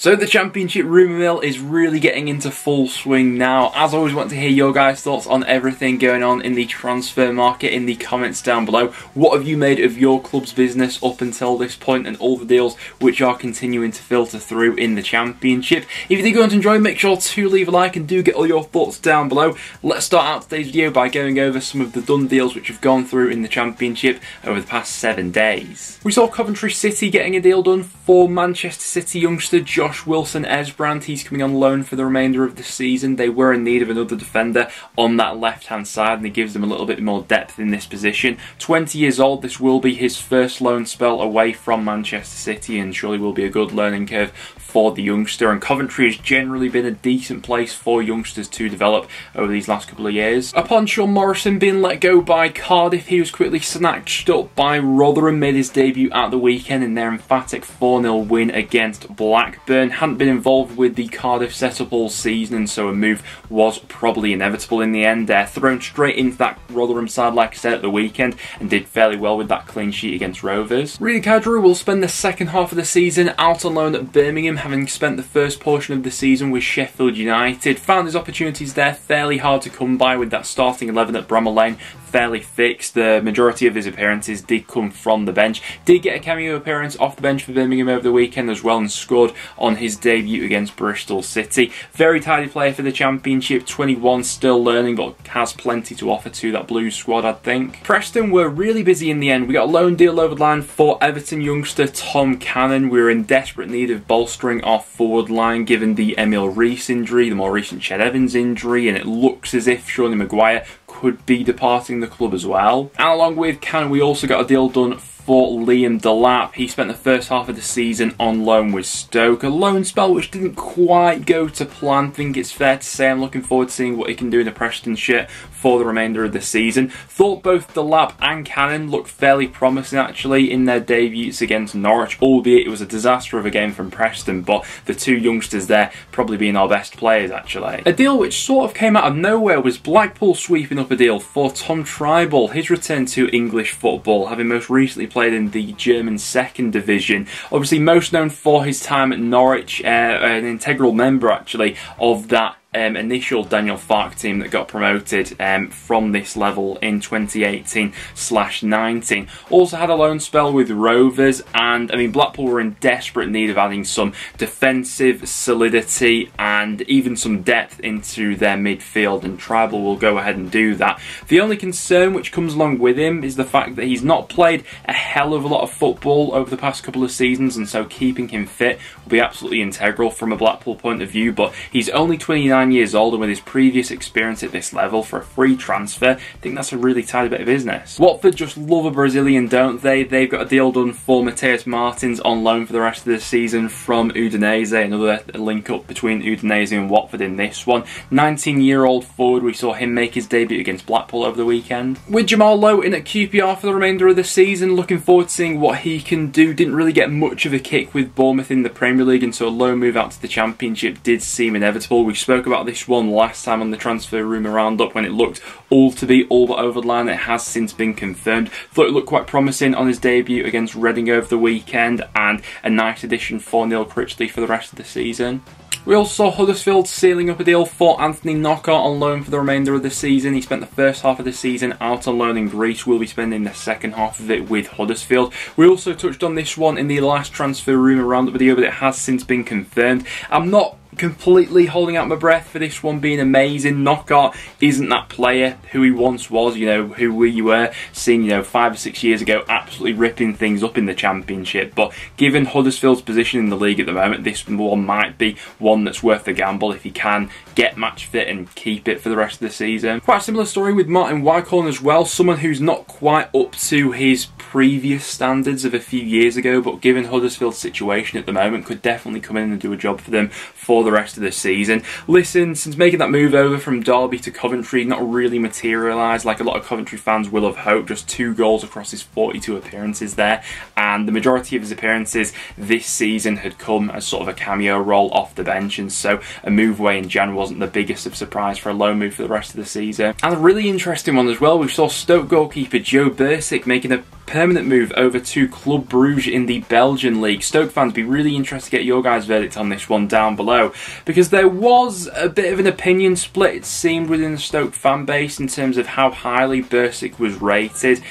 So the Championship rumour mill is really getting into full swing now. As always, want to hear your guys' thoughts on everything going on in the transfer market in the comments down below. What have you made of your club's business up until this point and all the deals which are continuing to filter through in the Championship? If you did go on to enjoy, make sure to leave a like and do get all your thoughts down below. Let's start out today's video by going over some of the done deals which have gone through in the Championship over the past 7 days. We saw Coventry City getting a deal done for Manchester City youngster Josh Wilson-Esbrand. He's coming on loan for the remainder of the season. They were in need of another defender on that left-hand side, and it gives them a little bit more depth in this position. 20 years old, this will be his first loan spell away from Manchester City, and surely will be a good learning curve for the youngster. And Coventry has generally been a decent place for youngsters to develop over these last couple of years. Upon Sean Morrison being let go by Cardiff, he was quickly snatched up by Rotherham, made his debut at the weekend in their emphatic 4-0 win against Blackburn. Hadn't been involved with the Cardiff setup all season, and so a move was probably inevitable in the end. Thrown straight into that Rotherham side, like I said, at the weekend, and did fairly well with that clean sheet against Rovers. Rida Kadri will spend the second half of the season out on loan at Birmingham, having spent the first portion of the season with Sheffield United. Found his opportunities there fairly hard to come by, with that starting 11 at Bramall Lane fairly fixed. The majority of his appearances did come from the bench. Did get a cameo appearance off the bench for Birmingham over the weekend as well, and scored on his debut against Bristol City. Very tidy player for the Championship, 21, still learning, but has plenty to offer to that Blues squad, I think. Preston were really busy in the end. We got a loan deal over the line for Everton youngster Tom Cannon. We were in desperate need of bolstering our forward line given the Emil Rees injury, the more recent Ched Evans injury, and it looks as if Shawnee Maguire could be departing the club as well. And along with Cannon, we also got a deal done for Liam Delap. He spent the first half of the season on loan with Stoke. A loan spell which didn't quite go to plan. I think it's fair to say I'm looking forward to seeing what he can do in a Preston shirt for the remainder of the season. Thought both Delap and Cannon looked fairly promising actually in their debuts against Norwich, albeit it was a disaster of a game from Preston, but the two youngsters there probably being our best players actually. A deal which sort of came out of nowhere was Blackpool sweeping up a deal for Tom Trybull. His return to English football, having most recently played in the German second division. Obviously most known for his time at Norwich, an integral member actually of that initial Daniel Farke team that got promoted from this level in 2018/19. Also had a loan spell with Rovers, and I mean Blackpool were in desperate need of adding some defensive solidity and even some depth into their midfield, and Trybull will go ahead and do that. The only concern which comes along with him is the fact that he's not played a hell of a lot of football over the past couple of seasons, and so keeping him fit will be absolutely integral from a Blackpool point of view. But he's only 29 years old, and with his previous experience at this level, for a free transfer, I think that's a really tidy bit of business. Watford just love a Brazilian, don't they? They've got a deal done for Mateus Martins on loan for the rest of the season from Udinese. Another link up between Udinese and Watford in this one. 19-year-old forward, we saw him make his debut against Blackpool over the weekend. With Jamal Lowe in at QPR for the remainder of the season, looking forward to seeing what he can do. Didn't really get much of a kick with Bournemouth in the Premier League, and so a loan move out to the Championship did seem inevitable. We spoke about this one last time on the transfer rumour roundup when it looked all but over the line. It has since been confirmed. Thought it looked quite promising on his debut against Reading over the weekend, and a nice addition for Neil Critchley for the rest of the season. We also saw Huddersfield sealing up a deal for Anthony Knockaert on loan for the remainder of the season. He spent the first half of the season out on loan in Greece. We'll be spending the second half of it with Huddersfield. We also touched on this one in the last transfer rumour roundup video, but it has since been confirmed. I'm not completely holding out my breath for this one being amazing. Knockaert isn't that player who he once was, you know, who we were seeing, 5 or 6 years ago, absolutely ripping things up in the Championship. But given Huddersfield's position in the league at the moment, this one might be one that's worth the gamble if he can get match fit and keep it for the rest of the season. Quite a similar story with Martin Wycorn as well, someone who's not quite up to his previous standards of a few years ago, but given Huddersfield's situation at the moment, could definitely come in and do a job for them for the rest of the season. Listen, since making that move over from Derby to Coventry, not really materialised like a lot of Coventry fans will have hoped. Just 2 goals across his 42 appearances there, and the majority of his appearances this season had come as sort of a cameo role off the bench, and so a move away in Jan wasn't the biggest of surprise for a loan move for the rest of the season. And a really interesting one as well, we saw Stoke goalkeeper Joe Bursick making a permanent move over to Club Bruges in the Belgian league. Stoke fans, be really interested to get your guys' verdict on this one down below, because there was a bit of an opinion split, it seemed, within the Stoke fan base in terms of how highly Bursik was rated.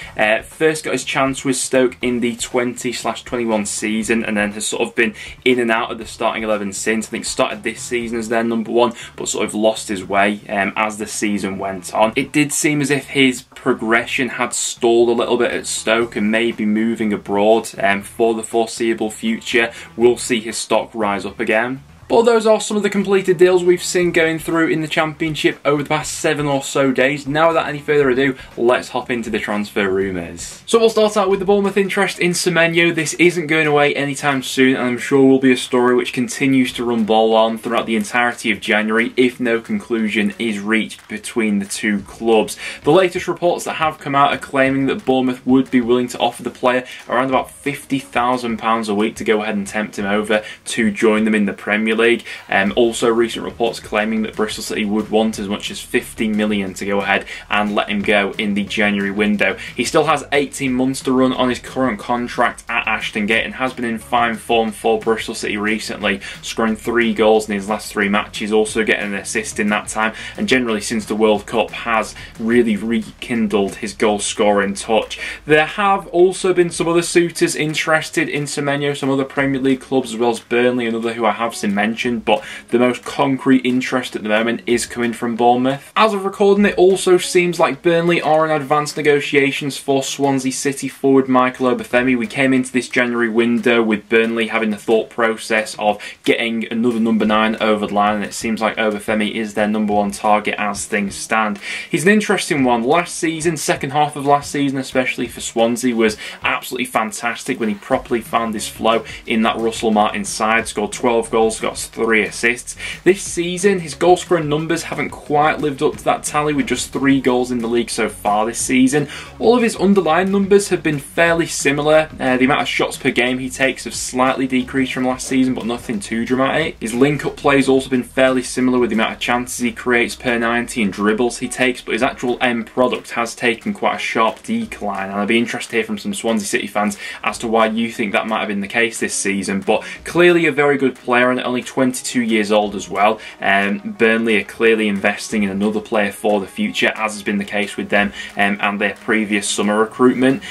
First got his chance with Stoke in the 20/21 season, and then has sort of been in and out of the starting 11 since. I think started this season as their number one, but sort of lost his way as the season went on. It did seem as if his progression had stalled a little bit at Stoke, and maybe moving abroad for the foreseeable future will see his stock rise up again. But those are some of the completed deals we've seen going through in the Championship over the past 7 or so days. Now, without any further ado, let's hop into the transfer rumours. So we'll start out with the Bournemouth interest in Semenyo. This isn't going away anytime soon, and I'm sure will be a story which continues to run ball on throughout the entirety of January if no conclusion is reached between the two clubs. The latest reports that have come out are claiming that Bournemouth would be willing to offer the player around about £50,000 a week to go ahead and tempt him over to join them in the Premier League. Also, recent reports claiming that Bristol City would want as much as $50 million to go ahead and let him go in the January window. He still has 18 months to run on his current contract at Ashton Gate and has been in fine form for Bristol City recently, scoring 3 goals in his last 3 matches, also getting an assist in that time, and generally since the World Cup has really rekindled his goal scoring touch. There have also been some other suitors interested in Semenyo, some other Premier League clubs as well as Burnley, another who I have seen mentioned, but the most concrete interest at the moment is coming from Bournemouth. As of recording, it also seems like Burnley are in advanced negotiations for Swansea City forward Michael Obafemi. We came into this January window with Burnley having the thought process of getting another number 9 over the line, and it seems like Obafemi is their number 1 target as things stand. He's an interesting one. Last season, second half of last season, especially for Swansea, was absolutely fantastic when he properly found his flow in that Russell Martin side, scored 12 goals, got 3 assists. This season, his goal scoring numbers haven't quite lived up to that tally, with just 3 goals in the league so far this season. All of his underlying numbers have been fairly similar. The amount of shots per game he takes have slightly decreased from last season, but nothing too dramatic. His link-up play has also been fairly similar, with the amount of chances he creates per 90 and dribbles he takes, but his actual end product has taken quite a sharp decline, and I'd be interested to hear from some Swansea City fans as to why you think that might have been the case this season. But clearly a very good player, and only 22 years old as well. Burnley are clearly investing in another player for the future, as has been the case with them and their previous summer recruitment.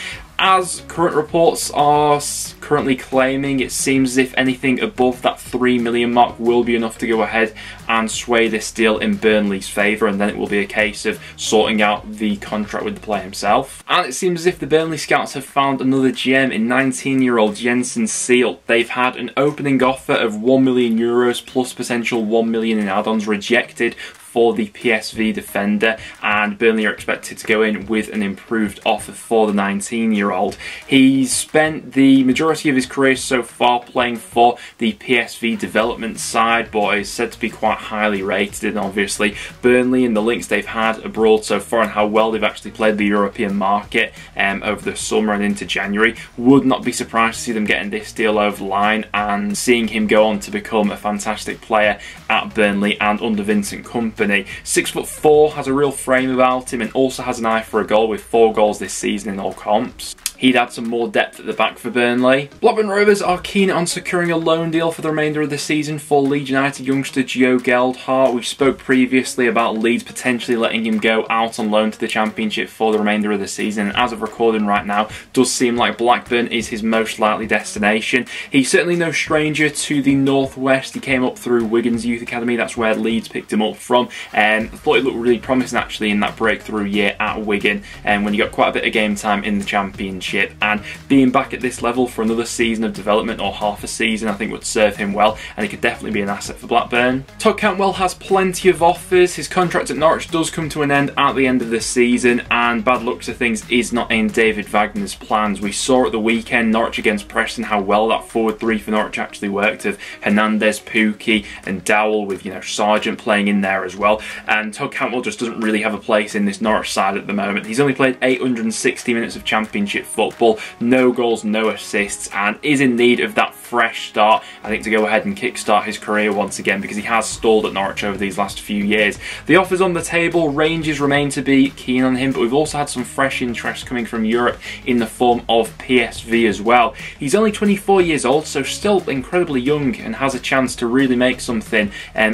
As current reports are currently claiming, it seems as if anything above that £3 million mark will be enough to go ahead and sway this deal in Burnley's favour, and then it will be a case of sorting out the contract with the player himself. And it seems as if the Burnley scouts have found another gem in 19-year-old Jensen Seal. They've had an opening offer of €1 million plus potential €1 million in add-ons rejected for the PSV defender, and Burnley are expected to go in with an improved offer for the 19-year-old. He's spent the majority of his career so far playing for the PSV development side, but is said to be quite highly rated, and obviously Burnley and the links they've had abroad so far and how well they've actually played the European market over the summer and into January, would not be surprised to see them getting this deal over the line and seeing him go on to become a fantastic player at Burnley and under Vincent Kompany. 6'4", has a real frame about him, and also has an eye for a goal, with 4 goals this season in all comps. He'd add some more depth at the back for Burnley. Blackburn Rovers are keen on securing a loan deal for the remainder of the season for Leeds United youngster Gio Geldhart. We spoke previously about Leeds potentially letting him go out on loan to the Championship for the remainder of the season, and as of recording right now, does seem like Blackburn is his most likely destination. He's certainly no stranger to the Northwest. He came up through Wigan's Youth Academy, that's where Leeds picked him up from, and I thought he looked really promising actually in that breakthrough year at Wigan, and when he got quite a bit of game time in the Championship. And being back at this level for another season of development, or half a season, I think would serve him well, and he could definitely be an asset for Blackburn. Todd Cantwell has plenty of offers. His contract at Norwich does come to an end at the end of the season, and bad looks of things is not in David Wagner's plans. We saw at the weekend, Norwich against Preston, how well that forward 3 for Norwich actually worked, of Hernandez, Pukki and Dowell, with Sargent playing in there as well, and Todd Cantwell just doesn't really have a place in this Norwich side at the moment. He's only played 860 minutes of Championship football, no goals, no assists, and is in need of that fresh start, I think, to go ahead and kickstart his career once again, because he has stalled at Norwich over these last few years. The offers on the table, Rangers remain to be keen on him, but we've also had some fresh interest coming from Europe in the form of PSV as well. He's only 24 years old, so still incredibly young, and has a chance to really make something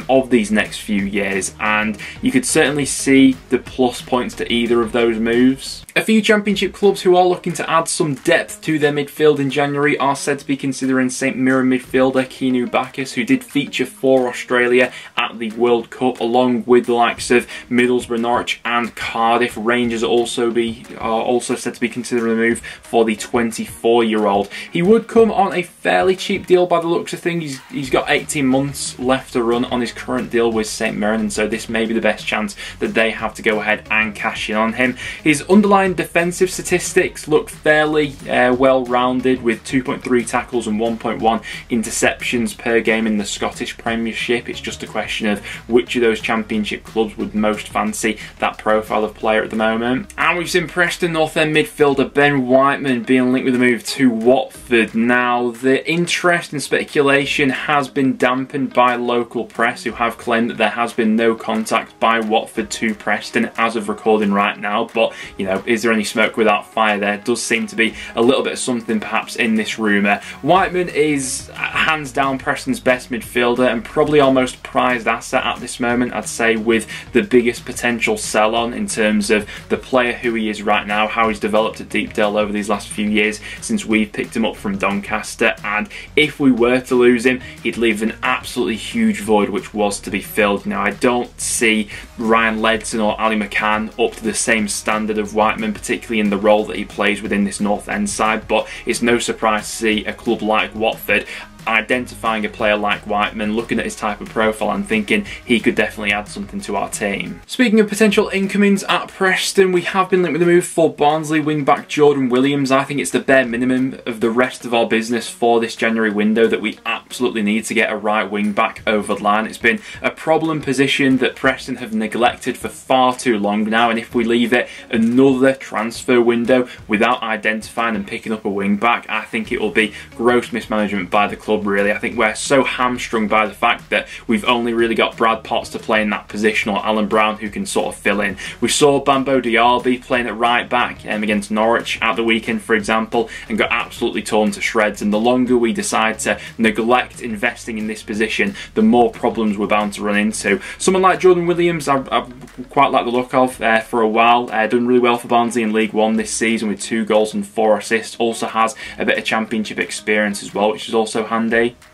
of these next few years, and you could certainly see the plus points to either of those moves. A few Championship clubs who are looking to add some depth to their midfield in January are said to be considering St Mirren midfielder Keanu Bacchus, who did feature for Australia at the World Cup, along with the likes of Middlesbrough, Norwich and Cardiff. Rangers are also said to be considering a move for the 24-year-old. He would come on a fairly cheap deal by the looks of things. He's got 18 months left to run on his current deal with St Mirren, and so this may be the best chance that they have to go ahead and cash in on him. His underlying defensive statistics look fairly well-rounded, with 2.3 tackles and 1.1 interceptions per game in the Scottish Premiership. It's just a question of which of those Championship clubs would most fancy that profile of player at the moment. And we've seen Preston North End midfielder Ben Whiteman being linked with a move to Watford. Now, the interest and speculation has been dampened by local press, who have claimed that there has been no contact by Watford to Preston as of recording right now, but, you know, is there any smoke without fire? There does seem to be a little bit of something perhaps in this rumour. Whiteman is hands down Preston's best midfielder and probably our most prized asset at this moment, I'd say, with the biggest potential sell on in terms of the player who he is right now, how he's developed at Deepdale over these last few years since we've picked him up from Doncaster, and if we were to lose him, he'd leave an absolutely huge void which was to be filled. Now, I don't see Ryan Ledson or Ali McCann up to the same standard of Whiteman, particularly in the role that he plays within this North End side, but it's no surprise to see a club like Watford identifying a player like Whiteman, looking at his type of profile and thinking he could definitely add something to our team. Speaking of potential incomings at Preston, we have been linked with a move for Barnsley wing-back Jordan Williams. I think it's the bare minimum of the rest of our business for this January window that we absolutely need to get a right wing-back over the line. It's been a problem position that Preston have neglected for far too long now, and if we leave it another transfer window without identifying and picking up a wing-back, I think it will be gross mismanagement by the club. Really, I think we're so hamstrung by the fact that we've only really got Brad Potts to play in that position, or Alan Brown, who can sort of fill in. We saw Bambo Diaby playing at right back against Norwich at the weekend, for example, and got absolutely torn to shreds, and the longer we decide to neglect investing in this position, the more problems we're bound to run into. Someone like Jordan Williams, I've quite liked the look of for a while. Done really well for Barnsley in League One this season with 2 goals and 4 assists. Also has a bit of Championship experience as well, which is also handy.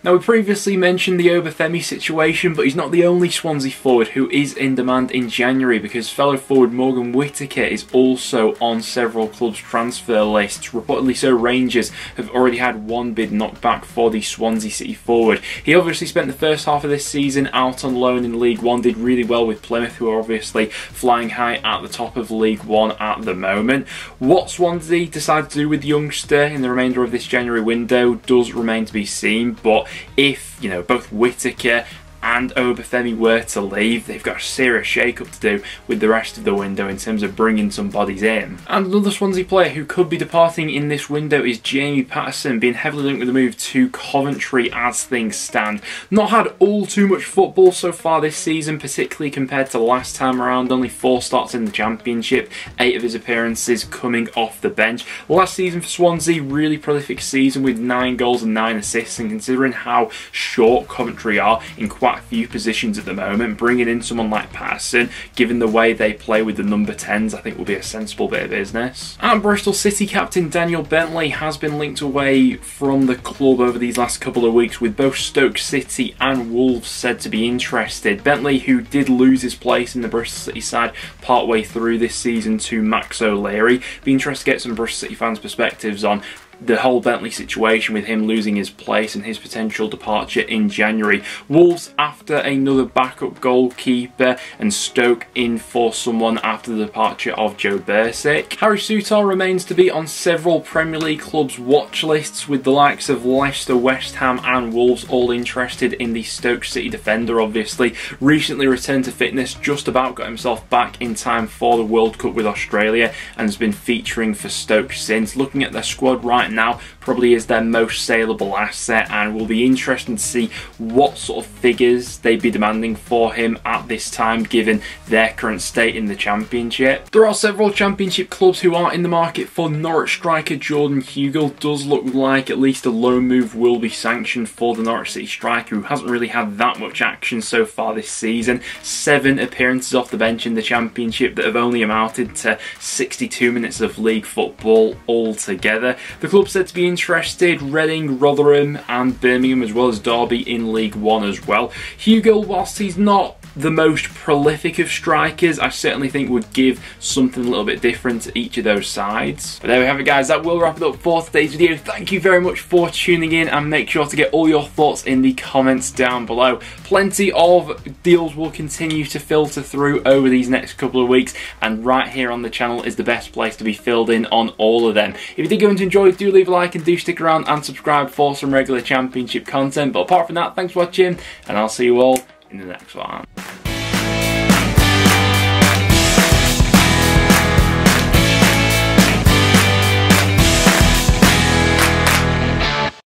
Now, we previously mentioned the Obafemi situation, but he's not the only Swansea forward who is in demand in January, because fellow forward Morgan Whittaker is also on several clubs' transfer lists. Reportedly so, Rangers have already had one bid knocked back for the Swansea City forward. He obviously spent the first half of this season out on loan in League One, did really well with Plymouth, who are obviously flying high at the top of League One at the moment. What Swansea decide to do with the youngster in the remainder of this January window does remain to be seen. But if, you know, both Whittaker and Obafemi were to leave, they've got a serious shake-up to do with the rest of the window in terms of bringing some bodies in. And another Swansea player who could be departing in this window is Jamie Patterson, being heavily linked with a move to Coventry as things stand. Not had all too much football so far this season, particularly compared to last time around. Only 4 starts in the Championship, 8 of his appearances coming off the bench. Last season for Swansea, really prolific season with 9 goals and 9 assists, and considering how short Coventry are in quite a few positions at the moment, bringing in someone like Patterson, given the way they play with the number 10s, I think will be a sensible bit of business. And Bristol City captain Daniel Bentley has been linked away from the club over these last couple of weeks, with both Stoke City and Wolves said to be interested. Bentley, who did lose his place in the Bristol City side partway through this season to Max O'Leary, be interested to get some Bristol City fans' perspectives on the whole Bentley situation with him losing his place and his potential departure in January. Wolves after another backup goalkeeper, and Stoke in for someone after the departure of Joe Bursick. Harry Souttar remains to be on several Premier League clubs' watch lists, with the likes of Leicester, West Ham and Wolves all interested in the Stoke City defender. Obviously recently returned to fitness, just about got himself back in time for the World Cup with Australia, and has been featuring for Stoke since. Looking at their squad right now, probably is their most saleable asset, and will be interesting to see what sort of figures they'd be demanding for him at this time, given their current state in the Championship. There are several Championship clubs who are in the market for Norwich striker Jordan Hugill. Does look like at least a loan move will be sanctioned for the Norwich City striker, who hasn't really had that much action so far this season. 7 appearances off the bench in the Championship that have only amounted to 62 minutes of league football altogether. The club said to be interested: Reading, Rotherham and Birmingham, as well as Derby in League One as well. Hugill, whilst he's not the most prolific of strikers, I certainly think would give something a little bit different to each of those sides. But there we have it, guys. That will wrap it up for today's video. Thank you very much for tuning in, and make sure to get all your thoughts in the comments down below. Plenty of deals will continue to filter through over these next couple of weeks, and right here on the channel is the best place to be filled in on all of them. If you did go and enjoy, do leave a like and do stick around and subscribe for some regular Championship content. But apart from that, thanks for watching, and I'll see you all in the next one.